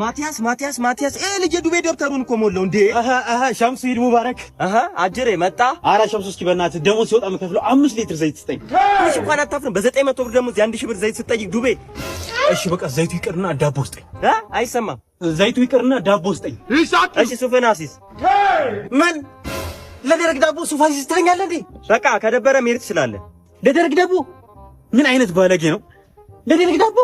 ማቲያስ ልጅ ዱቤ ደብተሩን እኮ ሞላው እንዴ ሸምሱ ኢድ ሙባረክ አጀሬ መጣ አራ ሸምሱ እስኪ በእናትህ ደሞዝ ሲወጣ መከፍለው 5 ሊትር ዘይት ስጠኝ እሺ እንኳን አታፍርም በ900 ብር ደሞዝ የ1000 ብር ዘይት ስጠይቅ ዱቤ እሺ በቃ ዘይቱ ይቅርና ዳቦ ስጠኝ አይሰማም ዘይቱ ይቅርና ዳቦ ስጠኝ እሺ ሱፈናሲስ ምን ለደረቅ ዳቦ ሱፋሲስ ትለኛለህ እንዴ በቃ ከደበረ መሄድ ትችላለህ ለደረቅ ዳቦ ምን አይነት ባለጌ ነው ለደረቅ ዳቦ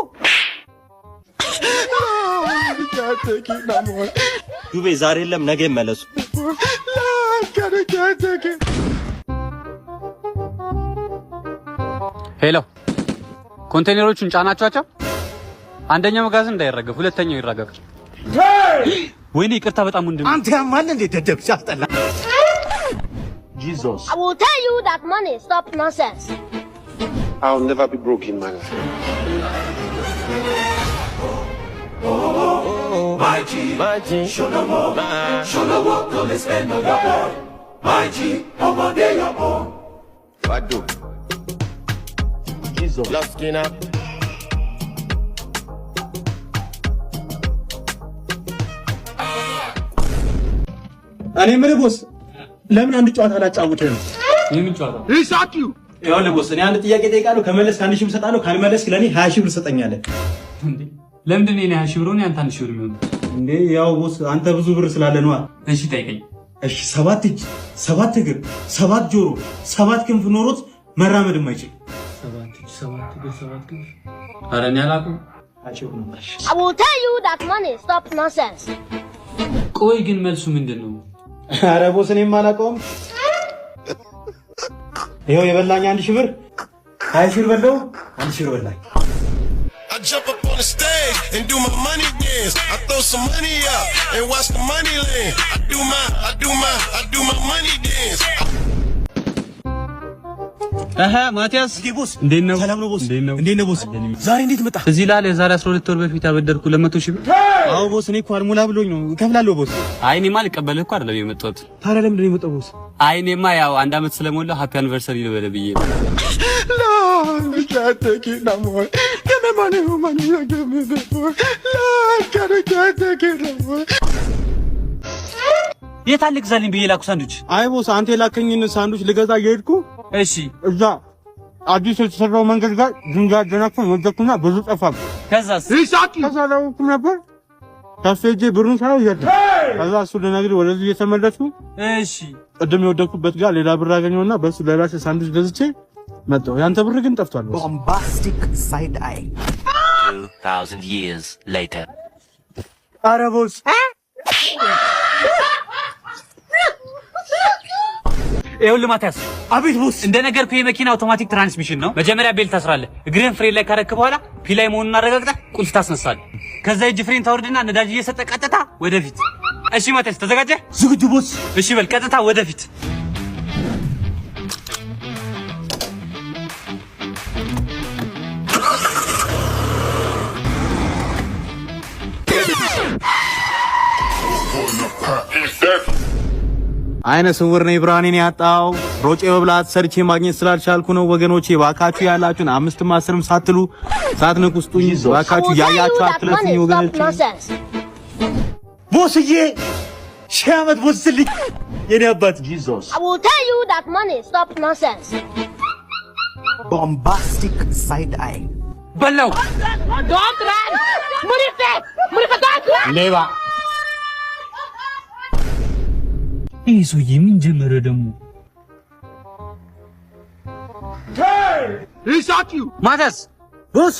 ዱቤ ዛሬ የለም ነገ መለሱ ሄሎ ኮንቴነሮቹን ጫናቻቸው አንደኛው መጋዘን እንዳይረገፍ ሁለተኛው ይረገፍ ወይኔ ይቅርታ በጣም ወንድም አንተ ያማል እንዴ ደደብ ሲያስጠላ Jesus I will tell you that money stop nonsense I'll never be broke in my life My G, show no more, don't spend on your own. My G, I'm on your own. What do? Jesus, Love skin up እኔ ምን ቦስ ለምን አንድ ጨዋታ አላጫውተህ ነው የምን ጨዋታ ይሳቅ ይኸውልህ ቦስ እኔ አንድ ጥያቄ ጠይቃለሁ ከመለስክ 1000 ብር እሰጥሃለሁ ካልመለስክ ለኔ 20 ብር ትሰጠኛለህ እንዴ ለምንድን ነው እኔ 20 ብር ነው ያንተ 1000 ብር የሚሆነው እንዴ ያው ቦስ አንተ ብዙ ብር ስላለ ነው እሺ ጠይቀኝ እሺ 7 እጅ 7 እግር 7 ጆሮ 7 ክንፍ ኖሮት መራመድ የማይችል 7 እጅ 7 እግር 7 ክንፍ ኧረ እኔ አላውቅም I will tell you that money stop nonsense ቆይ ግን መልሱ ምንድነው ኧረ ቦስ እኔም አላውቀውም ይኸው የበላኝ 1000 ብር 20 ብር በለው 1000 ብር በላኝ I jump up on the stage and do my money dance. I throw some money up and watch the money land. I do my money dance. ማቲያስ ቦስ እንዴት ነው ሰላም ነው ቦስ እንዴት ነው ቦስ ዛሬ እንዴት መጣ እዚህ ላይ ዛሬ 12 ወር በፊት ያበደርኩ 200 ሺህ ብር አዎ ቦስ እኔ እኮ አልሞላ ብሎኝ ነው እከፍላለሁ ቦስ አይ እኔማ ልቀበልህ እኮ አይደለም የመጣሁት ታዲያ ለምንድን ነው የመጣው ቦስ አይ እኔማ ያው አንድ አመት ስለሞላው ሃፒ አኒቨርሰሪ ልበለ ብዬ የታለ ግዛልኝ ብዬ ላኩ ሳንዱች አይ ቦስ አንተ የላከኝን ሳንዱች ልገዛ እየሄድኩ እሺ እዛ አዲስ የተሰራው መንገድ ጋር ድንጋይ ደናኩ ወደኩና ብዙ ጠፋብ ከዛስ ከዛ ላውኩም ነበር ታፈጄ ብሩን ሳይው ይሄድ ከዛ እሱ ለነገር ወደዚህ እየተመለስኩ እሺ ቅድም የወደኩበት ጋር ሌላ ብር አገኘውና በሱ ለራሴ ሳንዱች ገዝቼ መጣሁ ያንተ ብር ግን ጠፍቷል ቦምባስቲክ ሳይድ አይ 2000 years later አረ ቦስ ይኸውልህ ማቲያስ አቤት ቦስ እንደነገርኩህ የመኪና አውቶማቲክ ትራንስሚሽን ነው መጀመሪያ ቤል ታስራለህ እግርህን ፍሬን ላይ ካረክ በኋላ ፒ ላይ መሆኑን አረጋግጠህ ቁልፍ ታስነሳለህ ከዛ እጅ ፍሬን ታወርድና ነዳጅ እየሰጠ ቀጥታ ወደፊት እሺ ማቲያስ ተዘጋጀህ ዝግጁ ቦስ እሺ በል ቀጥታ ወደፊት አይነ ስውር ነኝ ብርሃኔን ያጣው ሮጬ በብላት ሰርቼ ማግኘት ስላልቻልኩ ነው ወገኖቼ ባካችሁ ያላችሁን 5ም 10ም ሳትሉ ሳትነቁ ስጡኝ ባካችሁ ያያችሁ አትለፉኝ ወገኖቼ ቦስዬ ሺህ ዓመት ቦስልኝ የኔ አባት Jesus I will tell you that money stop nonsense ቦምባስቲክ ሳይድ አይ በላው don't run Murife don't run ሌባ ይሄ ሰውዬ ምን ጀመረ ደግሞ ማቲያስ ቦስ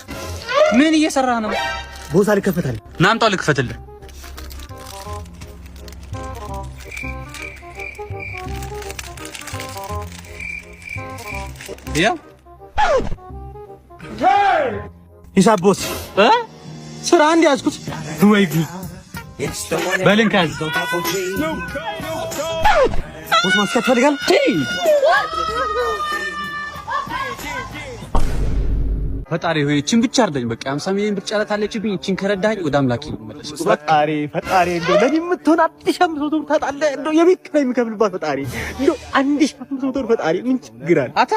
ምን እየሰራህ ነው ቦስ አልከፈታል ናምጣው ልክፈትልህ ያ ሂሳብ ቦስ ስራ አንድ ያዝኩት ወይ በልንካዝ ቦስ ማስከት ፈልጋል ፈጣሪ ሆይ እቺን ብቻ አርደኝ በቃ 50 ሚሊዮን ብር ጨረታ አለችብኝ እቺን ከረዳኝ ወደ አምላኬ ነው መለስ ፈጣሪ እንደው ለኔ የምትሆን 1500 ብር ታጣለህ እንደው የቤት ኪራይ የምከፍልባት ፈጣሪ እንደው 1500 ብር ፈጣሪ ምን ችግር አለ አታ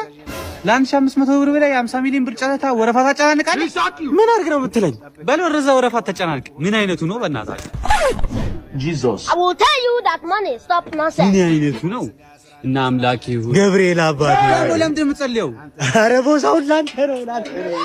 ለ1500 ብር በላይ 50 ሚሊዮን ብር ጨረታ ወረፋ ታጨናንቃለህ? ምን አድርግ ነው የምትለኝ? በል ወረዛ ወረፋ ተጨናንቅ። ምን አይነቱ ነው በእናታችሁ? I will tell you that money. Stop nonsense. ምን አይነቱ ነው? እና አምላኬ ሆይ ገብርኤል አባቴ ለምን እንደምጸልየው? ኧረ ቦታውን ላንተ ነው ላንተ ነው።